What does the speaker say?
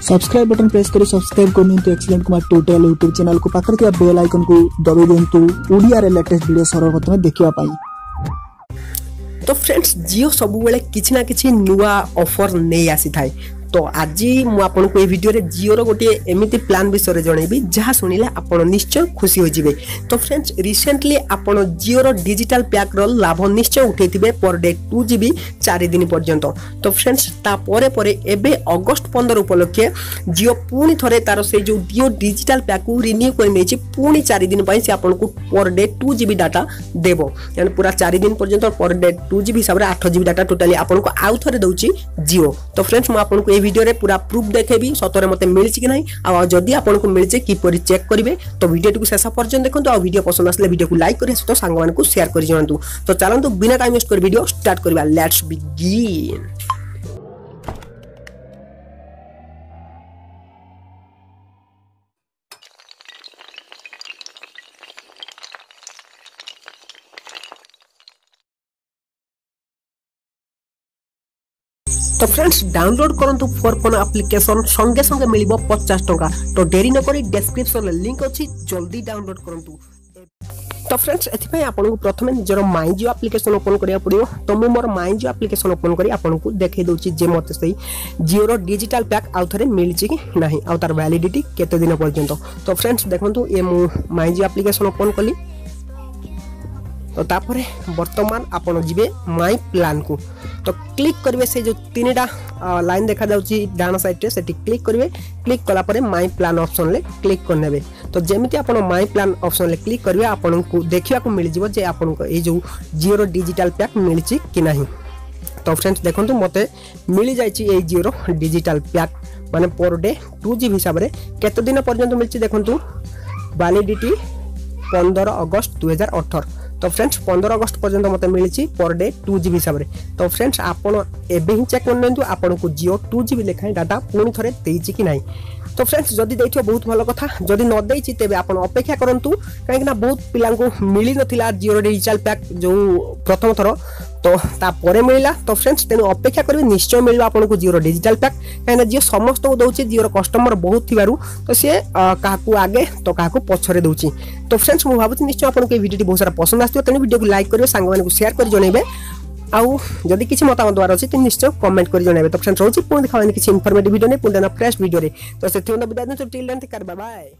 Subscribe button press करी subscribe करनी excellent Kumar tutorial YouTube channel को पाकर थे बेल आइकन को दबाई दिंतु ओडिया रे लेटेस्ट वीडियो सर्वप्रथम देखिवा पाई। तो फ्रेंड्स जियो सब बेले किछि ना किछि नुआ ऑफर नहीं आसी थाए। तो आज मु आपन को ए वीडियो रे जियो रो गोटे एमिति प्लान विषय जणेबी जहाँ सुनिले आपन निश्चय खुशी हो जिवे। तो फ्रेंड्स रिसेंटली आपन जियो रो डिजिटल पैक रो लाभ निश्चय उठेथिबे पर डे 2 GB 4 दिन पर्यंत। तो फ्रेंड्स ता परे परे एबे अगस्त 15 उपलक्षे जियो पुणी थरे तार से जो जियो डिजिटल पैक को रिन्यू कर नेछि पुणी 4 दिन पई से आपन को पर डे 2 GB डाटा देबो। यानी पूरा 4 दिन पर्यंत पर डे 2 GB हिसाब रे 8 GB डाटा टोटली आपन को आउ थरे दउची जियो। तो फ्रेंड्स मु आपन को वीडियो रे पूरा प्रूफ देखेबी सतरे मते मिलछि कि नहीं आ जदी आपन को मिलछि कि परि चेक करिवे। तो वीडियो को शेष पर्यंत देखंतु आ वीडियो पसंद आसले वीडियो को लाइक करि तो संग मान को शेयर करि जणंतु। तो चलंतु बिना टाइम वेस्ट कर वीडियो स्टार्ट करबा। Let's begin. तो फ्रेंड्स डाउनलोड करंतु फॉर फोन एप्लीकेशन संगे संगे मिलिबो 50 टका। तो देरी न करी डिस्क्रिप्शन लिंक अछि जल्दी डाउनलोड करंतु। तो फ्रेंड्स एथिपय आपन को प्रथमे निजर माय जियो एप्लीकेशन ओपन करिया पड़ियो। तो मु मोर माय जियो एप्लीकेशन ओपन करी आपन को देखै दोछि जे मते सही जियो रो डिजिटल पैक आउ थरे मिलछि कि नाही आउ तार वैलिडिटी केते दिन पर्यंत। तो फ्रेंड्स देखंतु ए मु माय जियो एप्लीकेशन ओपन कली। तो तापरे वर्तमान आपण जिबे माय प्लान को। तो क्लिक करिवे से जो तीनटा लाइन देखा जाउची डाना साइड रे सेटी क्लिक करिवे। क्लिक कला परे माय प्लान ऑप्शन ले क्लिक करनेबे। तो जेमिति आपण माय प्लान ऑप्शन ले क्लिक करिवे आपण को देखिया को मिल जिवो जे आपण को ए जो जियो रो डिजिटल पैक मिलची कि नाही। तो फ्रेंड्स देखंतु मते मिल जायची ए जियो रो डिजिटल पैक माने पर डे 2 GB हिसाब रे केते दिन पर्यंत मिलची देखंतु वैलिडिटी 15 अगस्त 2018। तो फ्रेंड्स 15 अगस्त पर्यंत मते मिलछि पर डे 2 GB हिसाब रे। तो फ्रेंड्स आपण एबे ही चेक करनंतु आपण को जियो 2 GB लेखाय डाटा पुणी थरे देछि कि नाही। तो फ्रेंड्स जदी दैथियो बहुत भलो कथा जदी न दैछि तेबे आपण अपेक्षा करंतु काहे ना बहुत पिलां को मिली नथिला जियो डिजिटल पैक जो प्रथम थरो तो ता परे मिलिला। तो फ्रेंड्स तेनु अपेक्षा करबे निश्चय मिलबा आपण को जियो डिजिटल पैक काहे ना जियो समस्त को दउछि जियो कस्टमर बहुत थिबारु तो से काहाकू आगे तो काहाकू पछरे दउछि। तो फ्रेंड्स मु भाबुछि निश्चय आपण को वीडियो बहुत सारा पसंद आस्तियो तेनु वीडियो को लाइक करियो संग माने को शेयर कर जणैबे आउ जदि किछि मतामत द्वारा अछि त निश्चय कमेंट कर जणैबे। तो फ्रेंड्स रहउछि पुणी देखाबे किछि इन्फॉर्मेटिव वीडियो नै पुणी ना फ्रेश वीडियो रे। तो सेथियो विदाय देउ टिल देन बाय बाय।